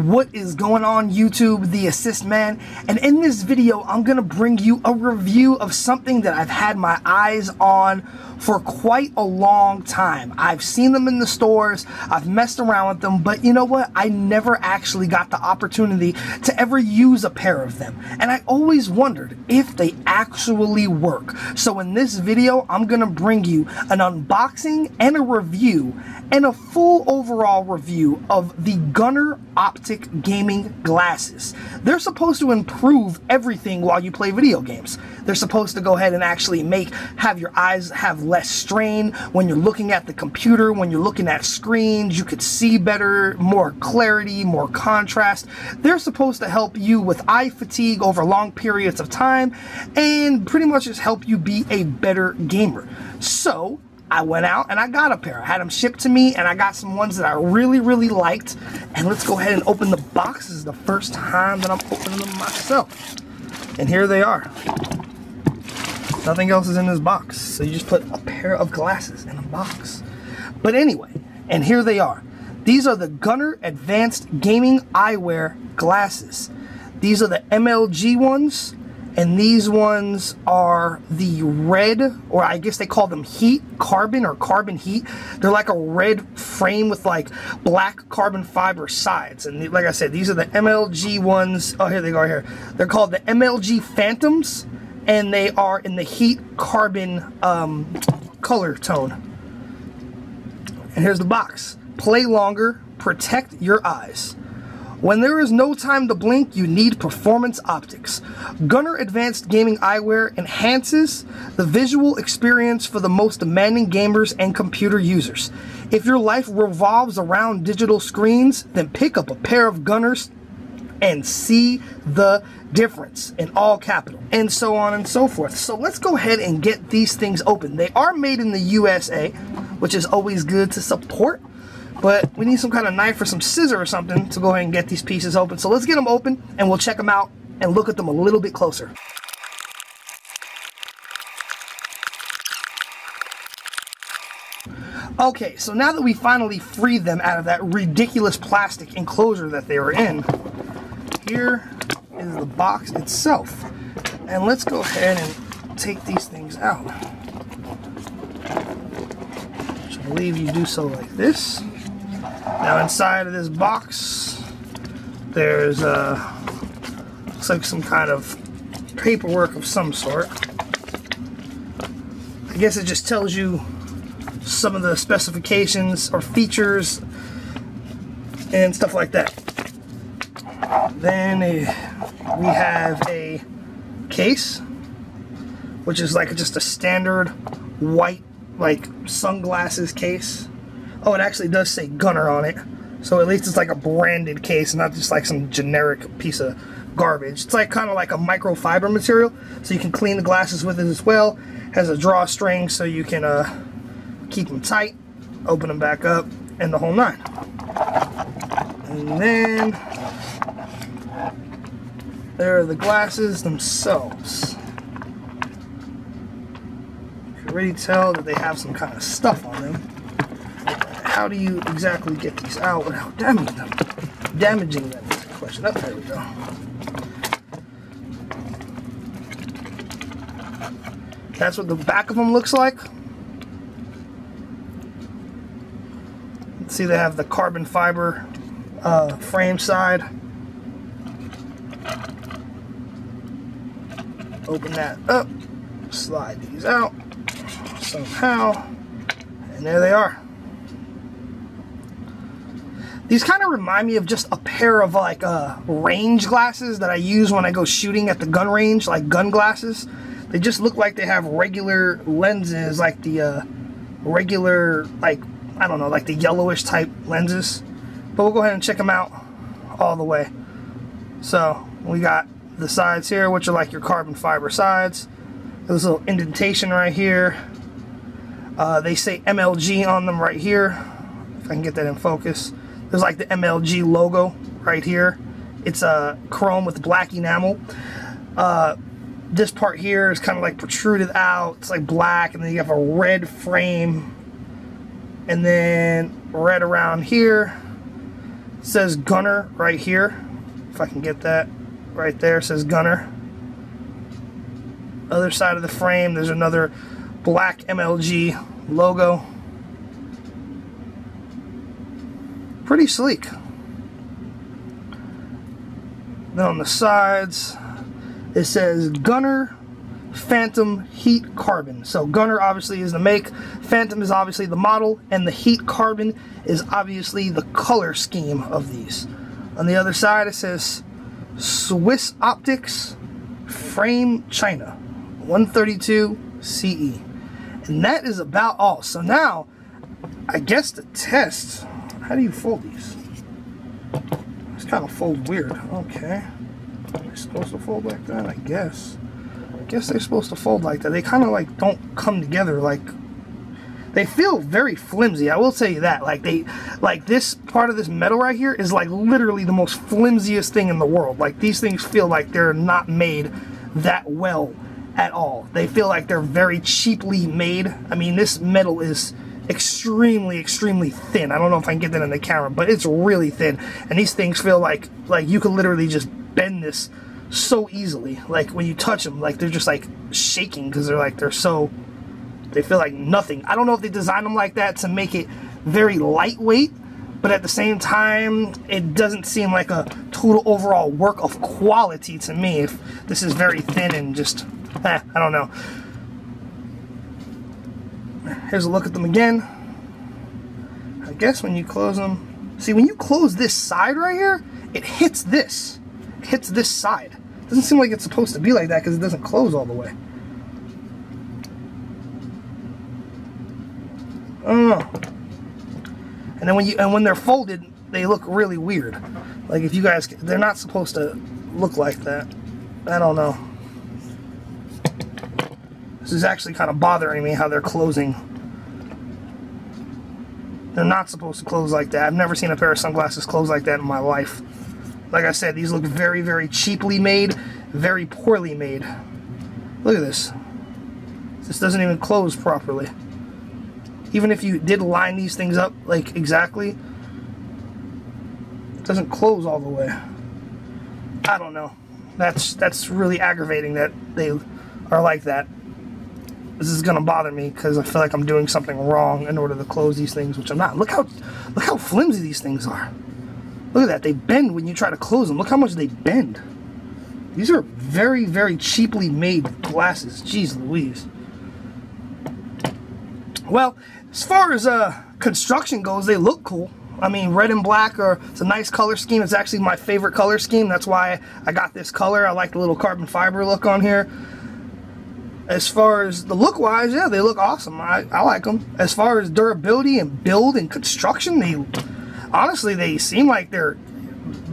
What is going on, YouTube? The Assist Man, and in this video I'm gonna bring you a review of something that I've had my eyes on for quite a long time. I've seen them in the stores, I've messed around with them, but you know what? I never actually got the opportunity to ever use a pair of them, and I always wondered if they actually work. So in this video I'm gonna bring you an unboxing and a review and a full overall review of the Gunnar Optiks gaming glasses. They're supposed to improve everything while you play video games. They're supposed to go ahead and actually have your eyes have less strain when you're looking at the computer, when you're looking at screens. You could see better, more clarity, more contrast. They're supposed to help you with eye fatigue over long periods of time and pretty much just help you be a better gamer. So I went out and I got a pair. I had them shipped to me and I got some ones that I really liked. And let's go ahead and open the box. This is the first time that I'm opening them myself. And here they are. Nothing else is in this box. So you just put a pair of glasses in a box. But anyway, and here they are. These are the Gunnar Advanced Gaming Eyewear glasses. These are the MLG ones. And these ones are the red, or I guess they call them heat, carbon or carbon heat. They're like a red frame with like black carbon fiber sides. And like I said, these are the MLG ones. Oh, here they go right here. They're called the MLG Phantoms, and they are in the heat carbon color tone. And here's the box. Play longer, protect your eyes. When there is no time to blink, you need performance optics. Gunnar Advanced Gaming Eyewear enhances the visual experience for the most demanding gamers and computer users. If your life revolves around digital screens, then pick up a pair of Gunnars and see the difference, in all capital, and so on and so forth. So let's go ahead and get these things open. They are made in the USA, which is always good to support. But we need some kind of knife or some scissor or something to go ahead and get these pieces open. So let's get them open and we'll check them out and look at them a little bit closer. Okay, so now that we finally freed them out of that ridiculous plastic enclosure that they were in, here is the box itself. And let's go ahead and take these things out. Which I believe you do so like this. Now inside of this box, there's looks like some kind of paperwork of some sort. I guess it just tells you some of the specifications or features and stuff like that. Then we have a case, which is like just a standard white like sunglasses case. Oh, it actually does say Gunnar on it, so at least it's like a branded case, not just like some generic piece of garbage. It's like kind of like a microfiber material, so you can clean the glasses with it as well. Has a drawstring so you can keep them tight, open them back up, and the whole nine. And then there are the glasses themselves. You can already tell that they have some kind of stuff on them. How do you exactly get these out without damaging them? Damaging them is the question. Oh, there we go. That's what the back of them looks like. See, they have the carbon fiber frame side. Open that up, slide these out somehow, and there they are. These kind of remind me of just a pair of like range glasses that I use when I go shooting at the gun range, like gun glasses. They just look like they have regular lenses, like the regular, like, I don't know, like the yellowish type lenses. But we'll go ahead and check them out all the way. So we got the sides here, which are like your carbon fiber sides. There's a little indentation right here. They say MLG on them right here, if I can get that in focus. There's like the MLG logo right here. It's a chrome with black enamel. This part here is kind of like protruded out. It's like black, and then you have a red frame, and then red around here. It says Gunnar right here. If I can get that right there, it says Gunnar. Other side of the frame, there's another black MLG logo. Pretty sleek. Then on the sides, it says Gunnar Phantom Heat Carbon. So Gunnar obviously is the make, Phantom is obviously the model, and the Heat Carbon is obviously the color scheme of these. On the other side, it says Swiss Optics Frame China 132 CE. And that is about all. So now, I guess the test, how do you fold these? It's kind of fold weird. Okay. They're supposed to fold like that, I guess. I guess they're supposed to fold like that. They kind of like don't come together. Like, they feel very flimsy. I will tell you that. Like this part of this metal right here is like literally the most flimsiest thing in the world. Like, these things feel like they're not made that well at all. They feel like they're very cheaply made. I mean, this metal is extremely thin. I don't know if I can get that in the camera, but it's really thin, and these things feel like you could literally just bend this so easily. Like, when you touch them, like, they're just like shaking because they feel like nothing. I don't know if they designed them like that to make it very lightweight, but at the same time, it doesn't seem like a total overall work of quality to me if this is very thin and just I don't know. Here's a look at them again. I guess when you close them, see, when you close this side right here, it hits this. It hits this side. It doesn't seem like it's supposed to be like that because it doesn't close all the way. I don't know. And then when they're folded, they look really weird. Like, if you guys, they're not supposed to look like that. I don't know. This is actually kind of bothering me how they're closing. They're not supposed to close like that. I've never seen a pair of sunglasses close like that in my life. Like I said, these look very cheaply made, very poorly made. Look at this. This doesn't even close properly. Even if you did line these things up, like, exactly, it doesn't close all the way. I don't know. That's really aggravating that they are like that. This is gonna bother me because I feel like I'm doing something wrong in order to close these things, which I'm not. Look how flimsy these things are. Look at that. They bend when you try to close them. Look how much they bend. These are very cheaply made glasses. Jeez Louise. Well, as far as construction goes, they look cool. I mean, red and black it's a nice color scheme. It's actually my favorite color scheme. That's why I got this color. I like the little carbon fiber look on here. As far as the look-wise, yeah, they look awesome. I like them. As far as durability and build and construction, honestly, they seem like they're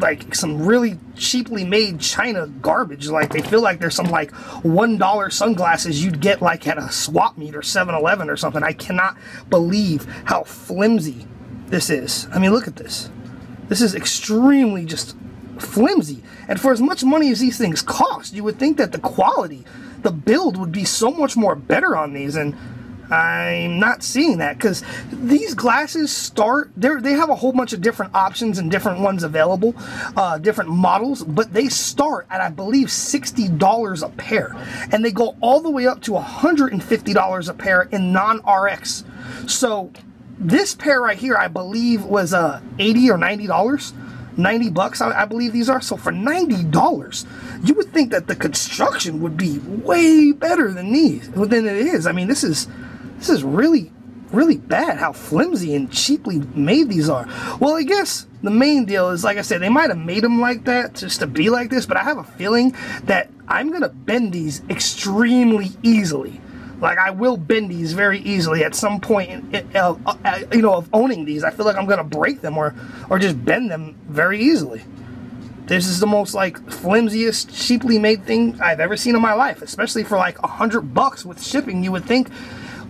like some really cheaply made China garbage. Like, they feel like they're some like $1 sunglasses you'd get like at a swap meet or 7-Eleven or something. I cannot believe how flimsy this is. I mean, look at this. This is extremely just flimsy. And for as much money as these things cost, you would think that the quality, the build would be so much more better on these, and I'm not seeing that because these glasses start, they have a whole bunch of different options and different ones available, different models, but they start at, I believe, $60 a pair, and they go all the way up to $150 a pair in non-RX. So this pair right here, I believe, was $80 or $90. 90 bucks, I believe these are. So for $90, you would think that the construction would be way better than it is. I mean, this is really bad how flimsy and cheaply made these are. Well, I guess the main deal is, like I said, they might have made them like that just to be like this, but I have a feeling that I'm gonna bend these extremely easily. Like, I will bend these very easily at some point, of owning these. I feel like I'm going to break them or just bend them very easily. This is the most, like, flimsiest, cheaply made thing I've ever seen in my life, especially for, like, $100 with shipping. You would think,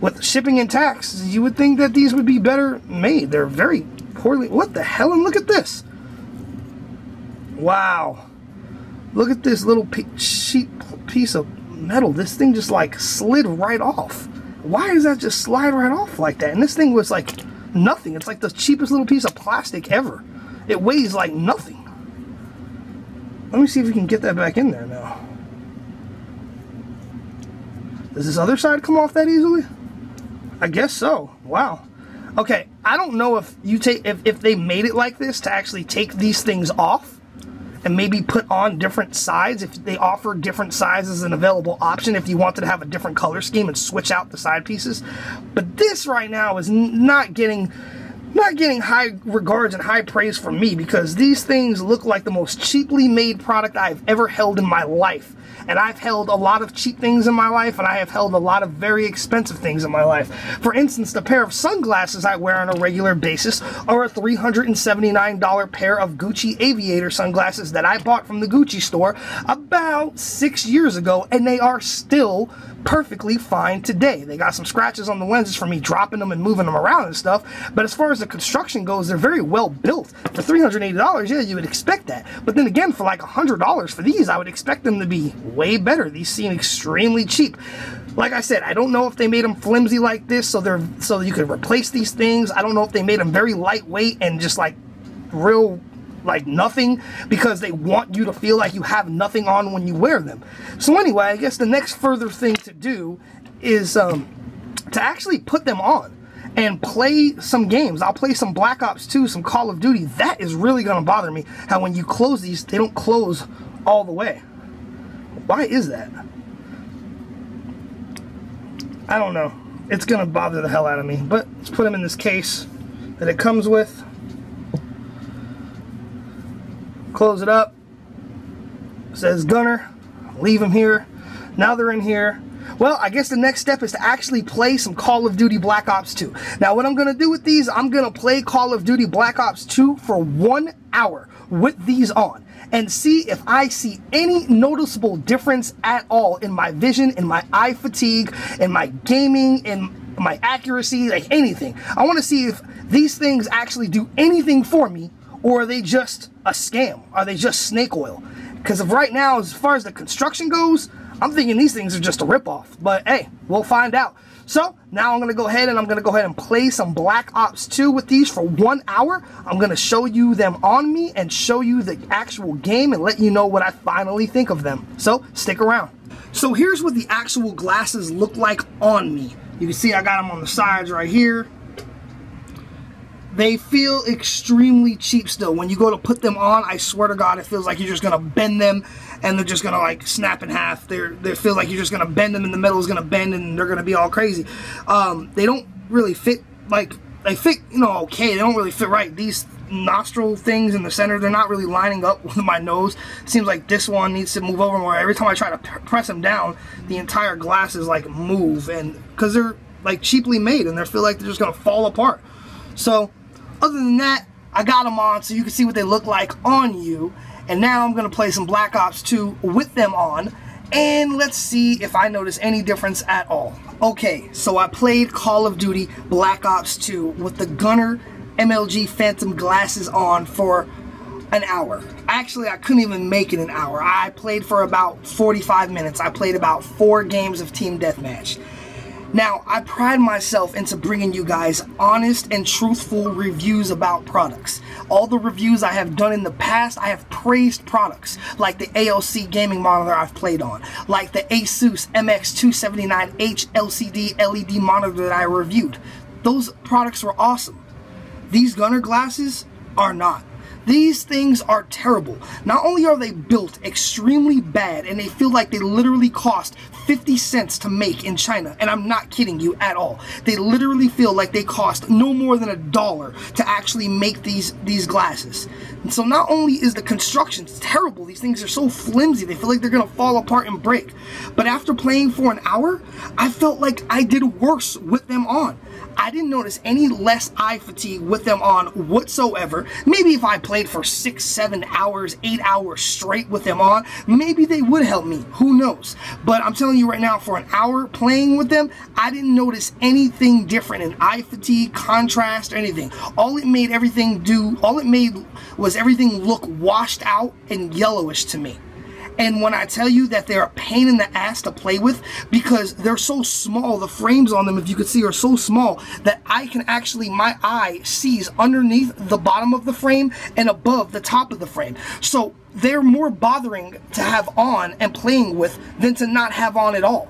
with shipping and tax, you would think that these would be better made. They're very poorly... What the hell? And look at this. Wow. Look at this little cheap piece of metal. This thing just like slid right off. Why does that just slide right off like that? And this thing was like nothing. It's like the cheapest little piece of plastic ever. it weighs like nothing. Let me see if we can get that back in there now. Does this other side come off that easily? I guess so. Wow. Okay, I don't know if if they made it like this to actually take these things off and maybe put on different sides, if they offer different sizes as an available option if you wanted to have a different color scheme and switch out the side pieces. But this right now is not getting high regards and high praise from me, because these things look like the most cheaply made product I've ever held in my life. And I've held a lot of cheap things in my life, and I have held a lot of very expensive things in my life. For instance, the pair of sunglasses I wear on a regular basis are a $379 pair of Gucci aviator sunglasses that I bought from the Gucci store about 6 years ago, and they are still perfectly fine today. They got some scratches on the lenses from me dropping them and moving them around and stuff, but as far as the construction goes, they're very well built. For $380, yeah, you would expect that. But then again, for like $100 for these, I would expect them to be way better. These seem extremely cheap. Like I said, I don't know if they made them flimsy like this so you could replace these things. I don't know if they made them very lightweight and just like real like nothing, because they want you to feel like you have nothing on when you wear them. So anyway, I guess the next further thing to do is to actually put them on and play some games. I'll play some Black Ops 2, some Call of Duty. That is really going to bother me, how when you close these, they don't close all the way. Why is that? I don't know. It's going to bother the hell out of me. But let's put them in this case that it comes with. Close it up. It says Gunnar. Leave them here. Now they're in here. Well, I guess the next step is to actually play some Call of Duty Black Ops 2. Now, what I'm going to do with these, I'm going to play Call of Duty Black Ops 2 for 1 hour with these on and see if I see any noticeable difference at all in my vision, in my eye fatigue, in my gaming, in my accuracy, like anything. I want to see if these things actually do anything for me, or are they just a scam? Are they just snake oil? Because of right now, as far as the construction goes, I'm thinking these things are just a ripoff. But hey, we'll find out. So now I'm going to go ahead and play some Black Ops 2 with these for 1 hour. I'm going to show you them on me and show you the actual game and let you know what I finally think of them. So stick around. So here's what the actual glasses look like on me. You can see I got them on the sides right here. They feel extremely cheap still. When you go to put them on, I swear to God, it feels like you're just going to bend them and they're just going to like snap in half. They feel like you're just going to bend them and the metal is going to bend and they're going to be all crazy. They don't really fit, like, they fit, you know, okay. They don't really fit right. These nostril things in the center, they're not really lining up with my nose. Seems like this one needs to move over more. Every time I try to press them down, the entire glasses like move, and because they're like cheaply made and they feel like they're just going to fall apart. So other than that, I got them on so you can see what they look like on you. And now I'm going to play some Black Ops 2 with them on. And let's see if I notice any difference at all. Okay, so I played Call of Duty Black Ops 2 with the Gunnar MLG Phantom glasses on for an hour. Actually, I couldn't even make it an hour. I played for about 45 minutes. I played about 4 games of Team Deathmatch. Now, I pride myself into bringing you guys honest and truthful reviews about products. All the reviews I have done in the past, I have praised products, like the AOC gaming monitor I've played on, like the Asus MX279H LCD LED monitor that I reviewed. Those products were awesome. These Gunnar glasses are not. These things are terrible. Not only are they built extremely bad, and they feel like they literally cost 50 cents to make in China, and I'm not kidding you at all. They literally feel like they cost no more than $1 to actually make these glasses. And so not only is the construction terrible, these things are so flimsy, they feel like they're going to fall apart and break. But after playing for an hour, I felt like I did worse with them on. I didn't notice any less eye fatigue with them on whatsoever. Maybe if I played for 6, 7 hours, 8 hours straight with them on, maybe they would help me. Who knows? But I'm telling you right now, for an hour playing with them, I didn't notice anything different in eye fatigue, contrast, or anything. All it made was everything look washed out and yellowish to me. And when I tell you that they're a pain in the ass to play with because they're so small, the frames on them, if you could see, are so small that I can actually, my eye sees underneath the bottom of the frame and above the top of the frame. So they're more bothering to have on and playing with than to not have on at all.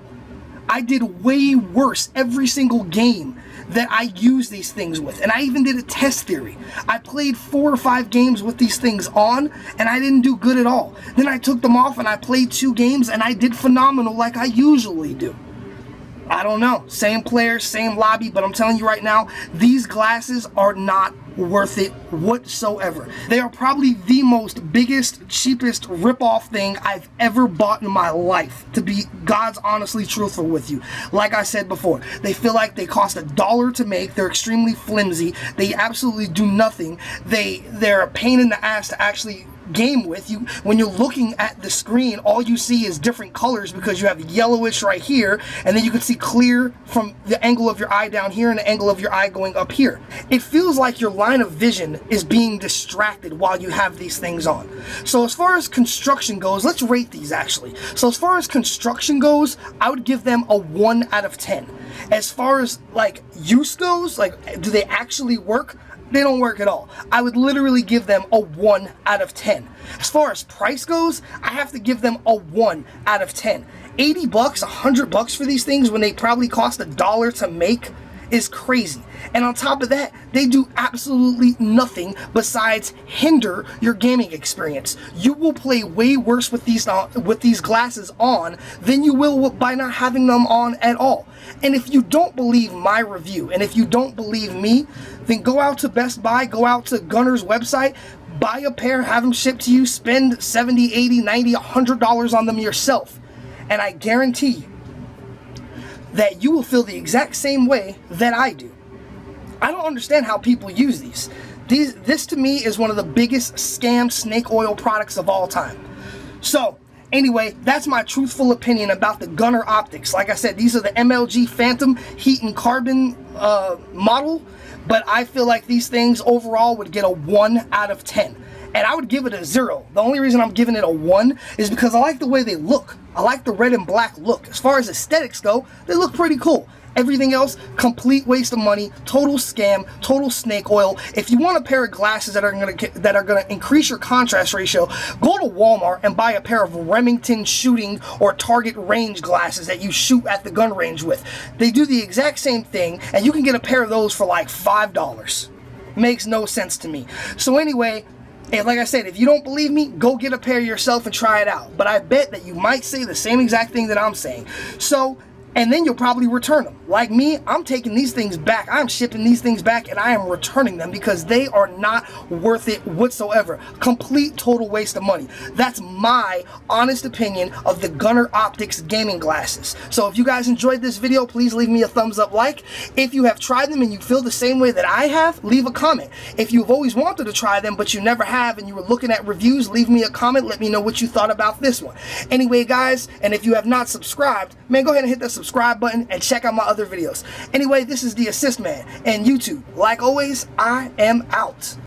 I did way worse every single game that I use these things with, and I even did a test theory. I played 4 or 5 games with these things on, and I didn't do good at all. Then I took them off and I played 2 games, and I did phenomenal like I usually do. I don't know, same players, same lobby, but I'm telling you right now, these glasses are not worth it whatsoever. They are probably the most biggest, cheapest rip-off thing I've ever bought in my life, to be God's honestly truthful with you. Like I said before, they feel like they cost $1 to make. They're extremely flimsy. They absolutely do nothing. They're a pain in the ass to actually game with. You, when you're looking at the screen, all you see is different colors because you have yellowish right here, and then you can see clear from the angle of your eye down here and the angle of your eye going up here. It feels like your line of vision is being distracted while you have these things on. So as far as construction goes, let's rate these actually. So as far as construction goes, I would give them a 1 out of 10. As far as like use goes, like do they actually work? They don't work at all. I would literally give them a 1 out of 10. As far as price goes, I have to give them a 1 out of 10. 80 bucks, 100 bucks for these things when they probably cost $1 to make is crazy. And on top of that, they do absolutely nothing besides hinder your gaming experience. You will play way worse with these glasses on than you will by not having them on at all. And if you don't believe my review, and if you don't believe me, then go out to Best Buy, go out to Gunnar's website, buy a pair, have them shipped to you, spend $70, $80, $90, $100 on them yourself. And I guarantee that you will feel the exact same way that I do. I don't understand how people use these. This to me is one of the biggest scam snake oil products of all time. So anyway, that's my truthful opinion about the Gunnar Optiks. Like I said, these are the MLG Phantom Heat and Carbon model, but I feel like these things overall would get a 1 out of 10. And I would give it a 0. The only reason I'm giving it a 1 is because I like the way they look. I like the red and black look. As far as aesthetics go, they look pretty cool. Everything else, complete waste of money, total scam, total snake oil. If you want a pair of glasses that are gonna increase your contrast ratio, go to Walmart and buy a pair of Remington shooting or target range glasses that you shoot at the gun range with. They do the exact same thing, and you can get a pair of those for like $5. Makes no sense to me. So anyway, and like I said, if you don't believe me, go get a pair yourself and try it out. But I bet that you might say the same exact thing that I'm saying. So, and then you'll probably return them. Like me, I'm taking these things back. I'm shipping these things back, and I am returning them because they are not worth it whatsoever. Complete total waste of money. That's my honest opinion of the Gunnar Optiks gaming glasses. So if you guys enjoyed this video, please leave me a thumbs up like. If you have tried them and you feel the same way that I have, leave a comment. If you've always wanted to try them but you never have and you were looking at reviews, leave me a comment. Let me know what you thought about this one. Anyway, guys, and if you have not subscribed, man, go ahead and hit that subscribe button and check out my other videos. Anyway, this is the Assist Man and YouTube. Like always, I am out.